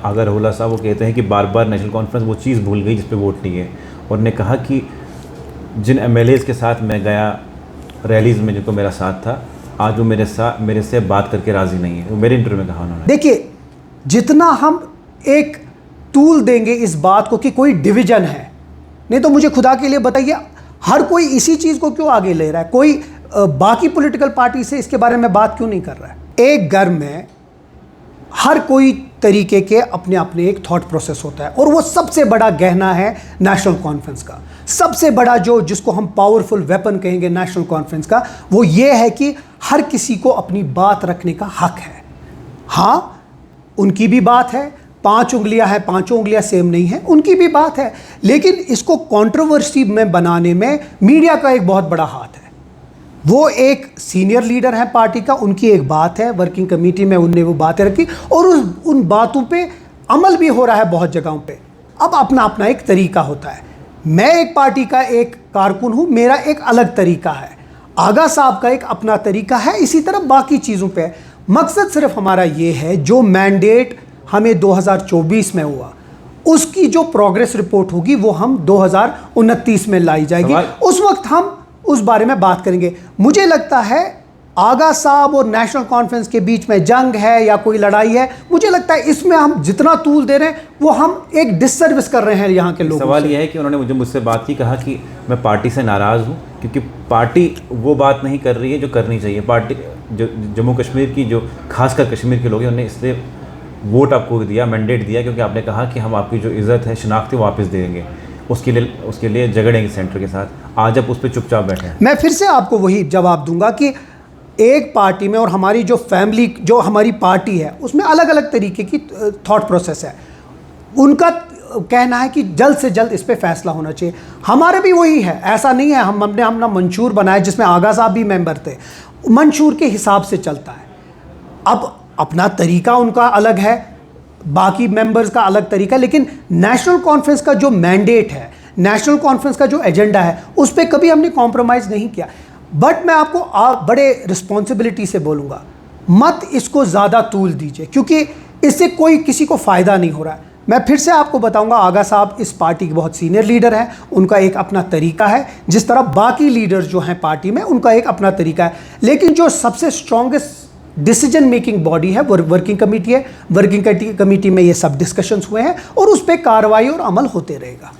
आगा रहुल्ला साहब वो कहते हैं कि बार बार नेशनल कॉन्फ्रेंस वो चीज़ भूल गई जिस पे वोट नहीं है, और ने कहा कि जिन एमएलएज़ के साथ मैं गया रैलीज़ में जिनको मेरा साथ था, आज वो मेरे से बात करके राज़ी नहीं है। वो मेरे इंटरव्यू में कहा उन्होंने। देखिए, जितना हम एक टूल देंगे इस बात को कि कोई डिवीजन है, नहीं तो मुझे खुदा के लिए बताइए, हर कोई इसी चीज़ को क्यों आगे ले रहा है? कोई बाकी पॉलिटिकल पार्टी से इसके बारे में बात क्यों नहीं कर रहा है? एक घर में हर कोई तरीके के अपने अपने एक थॉट प्रोसेस होता है, और वो सबसे बड़ा गहना है नेशनल कॉन्फ्रेंस का। सबसे बड़ा जिसको हम पावरफुल वेपन कहेंगे नेशनल कॉन्फ्रेंस का, वो ये है कि हर किसी को अपनी बात रखने का हक है। हाँ, उनकी भी बात है, 5 उंगलियां हैं, 5 उंगलियां सेम नहीं है, उनकी भी बात है, लेकिन इसको कंट्रोवर्सी में बनाने में मीडिया का एक बहुत बड़ा हाथ है। वो एक सीनियर लीडर है पार्टी का, उनकी एक बात है, वर्किंग कमेटी में उनने वो बातें रखी, और उन बातों पे अमल भी हो रहा है बहुत जगहों पे। अब अपना अपना एक तरीका होता है। मैं एक पार्टी का एक कारकुन हूँ, मेरा एक अलग तरीका है, आगा साहब का एक अपना तरीका है, इसी तरह बाकी चीज़ों पे। मकसद सिर्फ हमारा ये है, जो मैंडेट हमें 2024 में हुआ, उसकी जो प्रोग्रेस रिपोर्ट होगी वो हम 2029 में लाई जाएगी। उस वक्त हम उस बारे में बात करेंगे। मुझे लगता है आगा साहब और नेशनल कॉन्फ्रेंस के बीच में जंग है या कोई लड़ाई है, मुझे लगता है इसमें हम जितना तूल दे रहे हैं वो हम एक डिससर्विस कर रहे हैं यहाँ के लोगों। सवाल यह है कि उन्होंने मुझसे बात की, कहा कि मैं पार्टी से नाराज़ हूँ क्योंकि पार्टी वो बात नहीं कर रही है जो करनी चाहिए। पार्टी जो जम्मू कश्मीर की, जो खासकर कश्मीर के लोग हैं, उन्होंने इसलिए वोट आपको दिया, मैंडेट दिया, क्योंकि आपने कहा कि हम आपकी जो इज़्ज़त है, शनाख्त है, वापस देंगे, उसके लिए झगड़ेंगे सेंटर के साथ। आज आप उस पर चुपचाप बैठे हैं। मैं फिर से आपको वही जवाब दूंगा कि एक पार्टी में, और हमारी जो फैमिली, जो हमारी पार्टी है, उसमें अलग अलग तरीके की थॉट प्रोसेस है। उनका कहना है कि जल्द से जल्द इस पे फैसला होना चाहिए। हमारा भी वही है, ऐसा नहीं है। हमने अपना मंशूर बनाया जिसमें आगा साहब भी मेंबर थे, मंशूर के हिसाब से चलता है। अब अपना तरीका उनका अलग है, बाकी मेंबर्स का अलग तरीका, लेकिन नेशनल कॉन्फ्रेंस का जो मैंडेट है, नेशनल कॉन्फ्रेंस का जो एजेंडा है, उस पर कभी हमने कॉम्प्रोमाइज़ नहीं किया। बट मैं आपको बड़े रिस्पॉन्सिबिलिटी से बोलूँगा, मत इसको ज़्यादा तूल दीजिए, क्योंकि इससे कोई किसी को फ़ायदा नहीं हो रहा है। मैं फिर से आपको बताऊंगा, आगा साहब इस पार्टी के बहुत सीनियर लीडर हैं, उनका एक अपना तरीका है, जिस तरह बाकी लीडर्स जो हैं पार्टी में, उनका एक अपना तरीका है। लेकिन जो सबसे स्ट्रॉन्गेस्ट डिसीजन मेकिंग बॉडी है वो वर्किंग कमेटी है। वर्किंग कमेटी में ये सब डिस्कशंस हुए हैं और उस पर कार्रवाई और अमल होते रहेगा।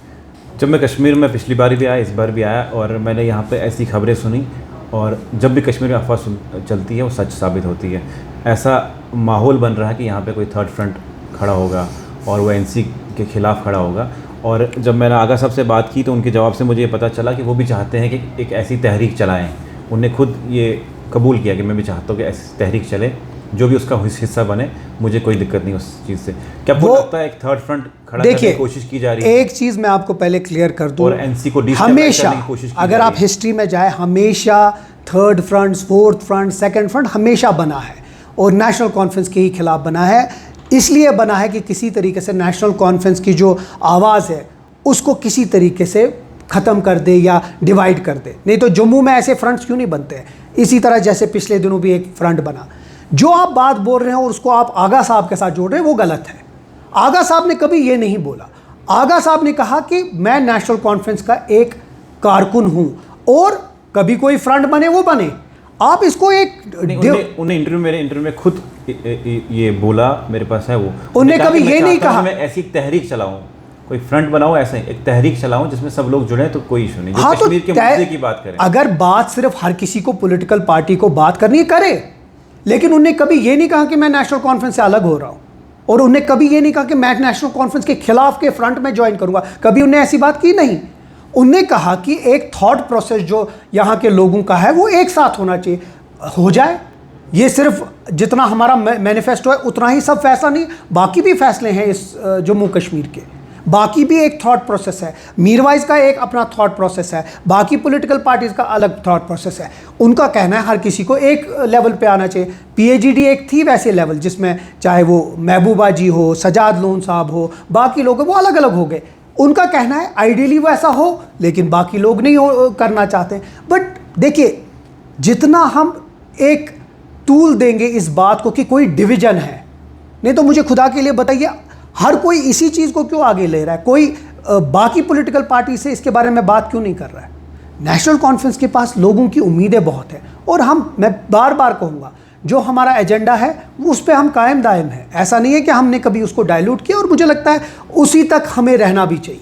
जब मैं कश्मीर में पिछली बार भी आया, इस बार भी आया, और मैंने यहाँ पे ऐसी खबरें सुनी, और जब भी कश्मीर में अफवाह चलती है वो सच साबित होती है। ऐसा माहौल बन रहा है कि यहाँ पे कोई थर्ड फ्रंट खड़ा होगा और वो एनसी के ख़िलाफ़ खड़ा होगा। और जब मैंने आगा साहब से बात की तो उनके जवाब से मुझे ये पता चला कि वो भी चाहते हैं कि एक ऐसी तहरीक चलाएँ। उन्हें खुद ये कबूल किया कि मैं भी चाहता हूँ कि ऐसी तहरीक चले, जो भी उसका हिस्सा बने, मुझे कोई दिक्कत नहीं उस चीज़ से। क्या वो लगता है एक थर्ड फ्रंट खड़ा करने की कोशिश की जा रही है? एक चीज़ मैं आपको पहले क्लियर कर दूँ, और एनसी को हमेशा, अगर आप हिस्ट्री में जाए, हमेशा third front, fourth front, second front हमेशा बना है, और नेशनल कॉन्फ्रेंस के ही खिलाफ बना है। इसलिए बना है कि किसी तरीके से नेशनल कॉन्फ्रेंस की जो आवाज़ है उसको किसी तरीके से ख़त्म कर दे या डिवाइड कर दे। नहीं तो जम्मू में ऐसे फ्रंट्स क्यों नहीं बनते हैं? इसी तरह जैसे पिछले दिनों भी एक फ्रंट बना। जो आप बात बोल रहे हैं और उसको आप आगा साहब के साथ जोड़ रहे हैं, वो गलत है। आगा साहब ने कभी ये नहीं बोला। आगा साहब ने कहा कि मैं नेशनल कॉन्फ्रेंस का एक कारकुन हूं, और कभी कोई फ्रंट बने वो बने। आप इसको एक उन्हें मेरे इंटरव्यू में खुद ये बोला, मेरे पास है वो। उन्हें कभी ये नहीं कहा मैं ऐसी तहरीक चलाऊं, कोई फ्रंट बनाऊं, ऐसे एक तहरीक चलाऊं जिसमें सब लोग जुड़े, तो कोई इशू नहीं। हाँ, कश्मीर के मुद्दे की बात करें, अगर बात सिर्फ हर किसी को पॉलिटिकल पार्टी को बात करनी है, करे, लेकिन उन्हें कभी ये नहीं कहा कि मैं नेशनल कॉन्फ्रेंस से अलग हो रहा हूं, और उन्हें कभी ये नहीं कहा कि मैं नेशनल कॉन्फ्रेंस के खिलाफ के फ्रंट में ज्वाइन करूंगा। कभी उन्हें ऐसी बात की नहीं। उन्हें कहा कि एक थॉट प्रोसेस जो यहाँ के लोगों का है वो एक साथ होना चाहिए, हो जाए। ये सिर्फ जितना हमारा मैनिफेस्टो है उतना ही सब फैसला नहीं, बाकी भी फैसले हैं इस जम्मू कश्मीर के, बाकी भी एक थॉट प्रोसेस है। मीरवाइज का एक अपना थॉट प्रोसेस है, बाकी पॉलिटिकल पार्टीज का अलग थॉट प्रोसेस है। उनका कहना है हर किसी को एक लेवल पे आना चाहिए। पीएजीडी एक थी वैसे लेवल, जिसमें चाहे वो महबूबा जी हो, सजाद लोन साहब हो, बाकी लोग वो अलग अलग हो गए। उनका कहना है आइडियली वैसा हो, लेकिन बाकी लोग नहीं करना चाहते। बट देखिए, जितना हम एक टूल देंगे इस बात को कि कोई डिवीजन है, नहीं तो मुझे खुदा के लिए बताइए, हर कोई इसी चीज़ को क्यों आगे ले रहा है? कोई बाकी पॉलिटिकल पार्टी से इसके बारे में बात क्यों नहीं कर रहा है? नेशनल कॉन्फ्रेंस के पास लोगों की उम्मीदें बहुत हैं और मैं बार बार कहूँगा, जो हमारा एजेंडा है उस पर हम कायम दायम है। ऐसा नहीं है कि हमने कभी उसको डाइल्यूट किया, और मुझे लगता है उसी तक हमें रहना भी चाहिए।